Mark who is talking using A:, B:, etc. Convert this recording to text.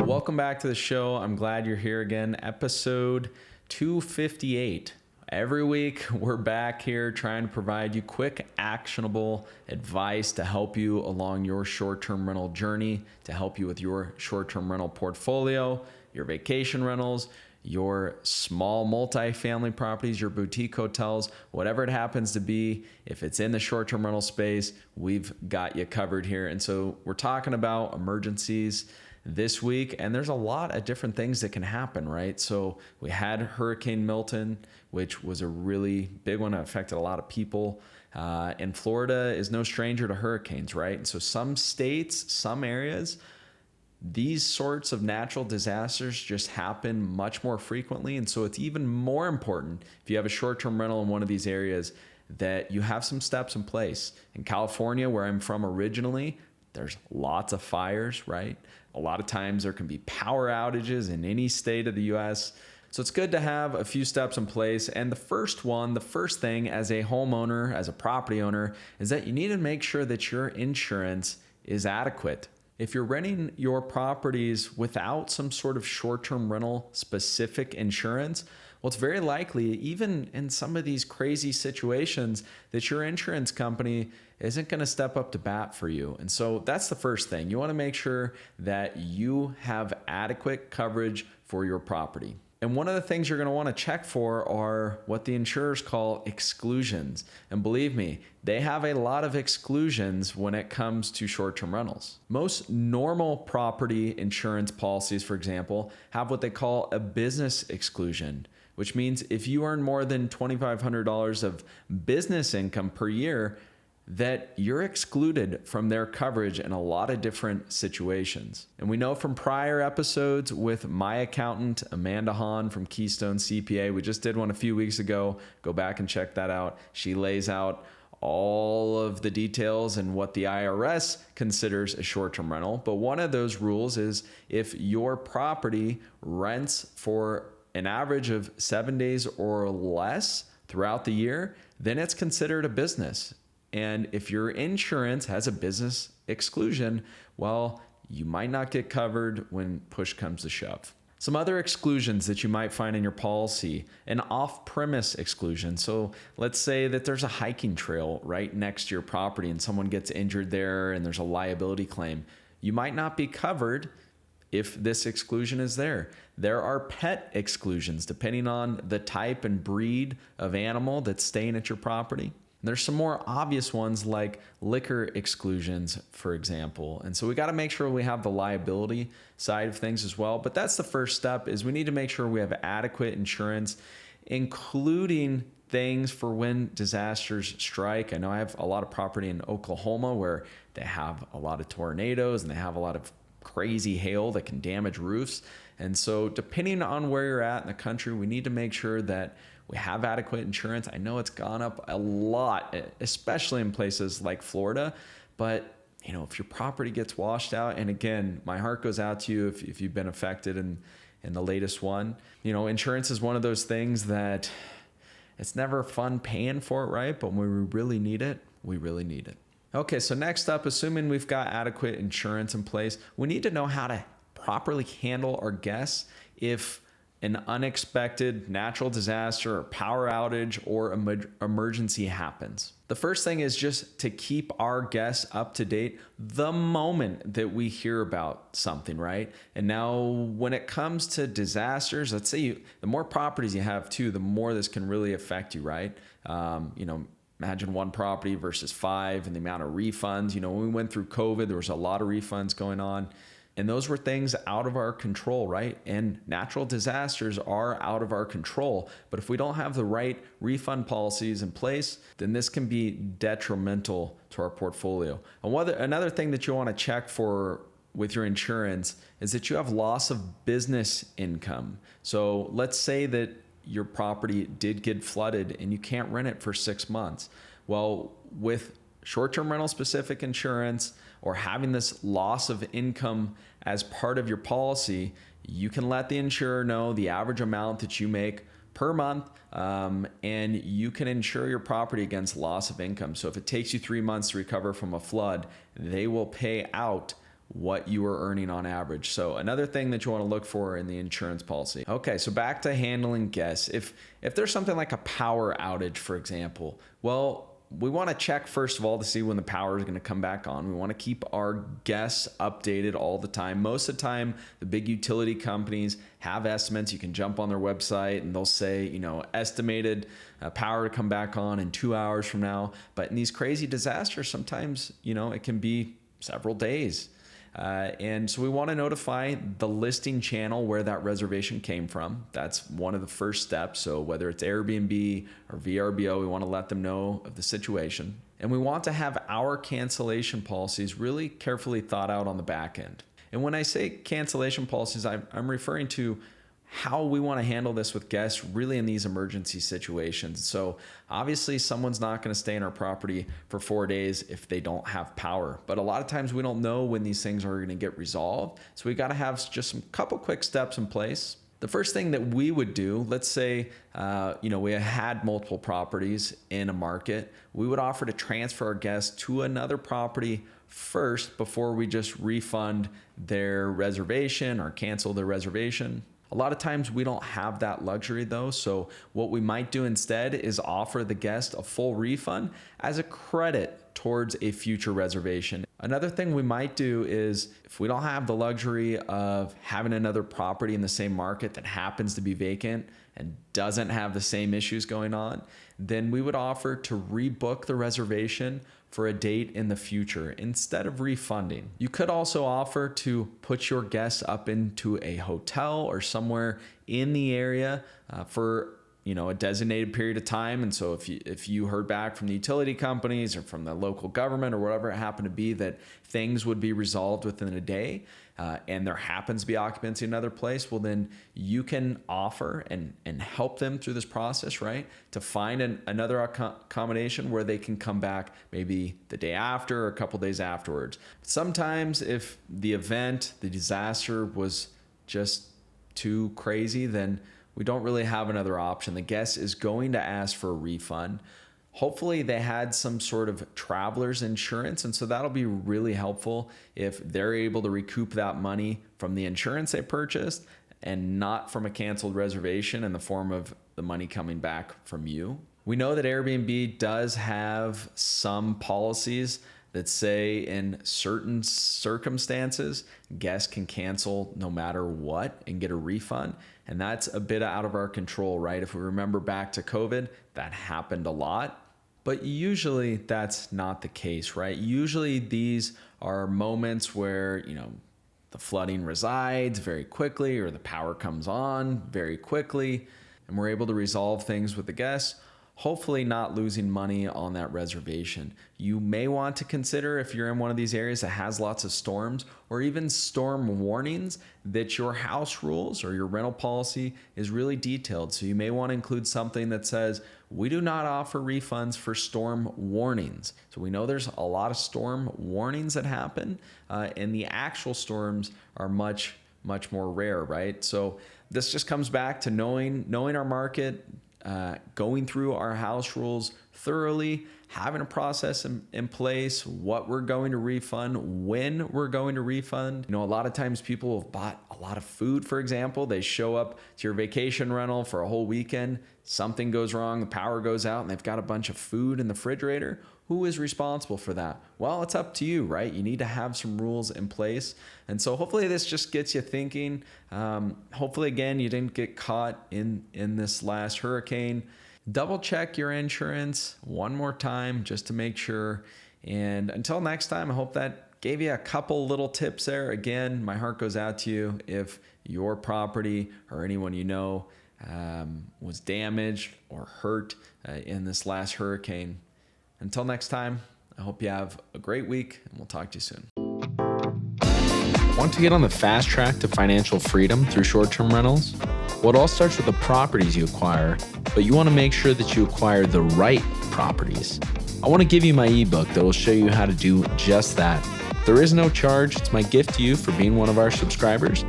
A: Welcome back to the show. I'm glad you're here again. Episode 258. Every week, we're back here trying to provide you quick, actionable advice to help you along your short-term rental journey, to help you with your short-term rental portfolio, your vacation rentals, your small multifamily properties, your boutique hotels, whatever it happens to be. If it's in the short-term rental space, we've got you covered here. And so we're talking about emergencies this week, and there's a lot of different things that can happen, right? So we had Hurricane Milton, which was a really big one that affected a lot of people. And Florida is no stranger to hurricanes, right? And so some states, some areas, these sorts of natural disasters just happen much more frequently. And so it's even more important if you have a short-term rental in one of these areas that you have some steps in place. In California, where I'm from originally, there's lots of fires, right? A lot of times there can be power outages in any state of the US. So it's good to have a few steps in place. And the first thing as a homeowner, as a property owner, is that you need to make sure that your insurance is adequate. If you're renting your properties without some sort of short-term rental specific insurance, well, it's very likely, even in some of these crazy situations, that your insurance company isn't going to step up to bat for you. And so that's the first thing. You want to make sure that you have adequate coverage for your property. And one of the things you're going to want to check for are what the insurers call exclusions. And believe me, they have a lot of exclusions when it comes to short-term rentals. Most normal property insurance policies, for example, have what they call a business exclusion, which means if you earn more than $2,500 of business income per year, that you're excluded from their coverage in a lot of different situations. And we know from prior episodes with my accountant, Amanda Hahn from Keystone CPA, we just did one a few weeks ago. Go back and check that out. She lays out all of the details and what the IRS considers a short-term rental. But one of those rules is if your property rents for an average of 7 days or less throughout the year, then it's considered a business. And if your insurance has a business exclusion, well, you might not get covered when push comes to shove. Some other exclusions that you might find in your policy, an off-premise exclusion. So let's say that there's a hiking trail right next to your property and someone gets injured there and there's a liability claim. You might not be covered if this exclusion is there. There are pet exclusions depending on the type and breed of animal that's staying at your property. There's some more obvious ones like liquor exclusions, for example. And so we got to make sure we have the liability side of things as well. But that's the first step, is we need to make sure we have adequate insurance, including things for when disasters strike. I know I have a lot of property in Oklahoma where they have a lot of tornadoes and they have a lot of crazy hail that can damage roofs. And so depending on where you're at in the country, we need to make sure that we have adequate insurance. I know it's gone up a lot, especially in places like Florida, but if your property gets washed out, and again, my heart goes out to you if you've been affected in the latest one. Insurance is one of those things that it's never fun paying for it, right? But when we really need it, we really need it. Okay, so next up, assuming we've got adequate insurance in place, we need to know how to properly handle our guests if an unexpected natural disaster or power outage or emergency happens. The first thing is just to keep our guests up to date the moment that we hear about something, right? And now when it comes to disasters, let's say the more properties you have too, the more this can really affect you, right? Imagine one property versus 5 and the amount of refunds. When we went through COVID, there was a lot of refunds going on. And those were things out of our control, right? And natural disasters are out of our control. But if we don't have the right refund policies in place, then this can be detrimental to our portfolio. And another thing that you want to check for with your insurance is that you have loss of business income. So let's say that your property did get flooded and you can't rent it for 6 months. Well, with short-term rental specific insurance or having this loss of income as part of your policy, you can let the insurer know the average amount that you make per month, and you can insure your property against loss of income. So if it takes you 3 months to recover from a flood, they will pay out what you are earning on average. So another thing that you want to look for in the insurance policy. Okay, so back to handling guests. If there's something like a power outage, for example, well, we want to check first of all to see when the power is going to come back on. We want to keep our guests updated all the time. Most of the time, the big utility companies have estimates. You can jump on their website and they'll say, estimated power to come back on in 2 hours from now. But in these crazy disasters, sometimes, it can be several days. And so we want to notify the listing channel where that reservation came from. That's one of the first steps. So whether it's Airbnb or VRBO, we want to let them know of the situation. And we want to have our cancellation policies really carefully thought out on the back end. And when I say cancellation policies, I'm referring to how we want to handle this with guests really in these emergency situations. So obviously someone's not going to stay in our property for 4 days if they don't have power. But a lot of times we don't know when these things are going to get resolved. So we got to have just some couple quick steps in place. The first thing that we would do, let's say, we had multiple properties in a market, we would offer to transfer our guests to another property first before we just refund their reservation or cancel their reservation. A lot of times we don't have that luxury though. So what we might do instead is offer the guest a full refund as a credit towards a future reservation. Another thing we might do is if we don't have the luxury of having another property in the same market that happens to be vacant and doesn't have the same issues going on, then we would offer to rebook the reservation for a date in the future instead of refunding. You could also offer to put your guests up into a hotel or somewhere in the area for a designated period of time. And so if you heard back from the utility companies or from the local government or whatever it happened to be that things would be resolved within a day, and there happens to be occupancy in another place, well, then you can offer and help them through this process, right? To find another accommodation where they can come back maybe the day after or a couple days afterwards. Sometimes if the disaster was just too crazy, then we don't really have another option. The guest is going to ask for a refund. Hopefully they had some sort of traveler's insurance, and so that'll be really helpful if they're able to recoup that money from the insurance they purchased and not from a canceled reservation in the form of the money coming back from you. We know that Airbnb does have some policies that say in certain circumstances, guests can cancel no matter what and get a refund. And that's a bit out of our control, right? If we remember back to COVID, that happened a lot. But usually that's not the case, right? Usually these are moments where, the flooding resides very quickly or the power comes on very quickly and we're able to resolve things with the guests, hopefully not losing money on that reservation. You may want to consider, if you're in one of these areas that has lots of storms or even storm warnings, that your house rules or your rental policy is really detailed. So you may want to include something that says, we do not offer refunds for storm warnings. So we know there's a lot of storm warnings that happen, and the actual storms are much, much more rare, right? So this just comes back to knowing our market, going through our house rules thoroughly, having a process in place, what we're going to refund, when we're going to refund. A lot of times people have bought a lot of food, for example. They show up to your vacation rental for a whole weekend. Something goes wrong, the power goes out, and they've got a bunch of food in the refrigerator. Who is responsible for that? Well, it's up to you, right? You need to have some rules in place. And so hopefully this just gets you thinking. Hopefully, again, you didn't get caught in this last hurricane. Double check your insurance one more time just to make sure. And until next time, I hope that gave you a couple little tips there. Again, my heart goes out to you if your property or anyone you know was damaged or hurt in this last hurricane. Until next time, I hope you have a great week, and we'll talk to you soon.
B: Want to get on the fast track to financial freedom through short-term rentals? Well, it all starts with the properties you acquire, but you want to make sure that you acquire the right properties. I want to give you my ebook that will show you how to do just that. There is no charge. It's my gift to you for being one of our subscribers.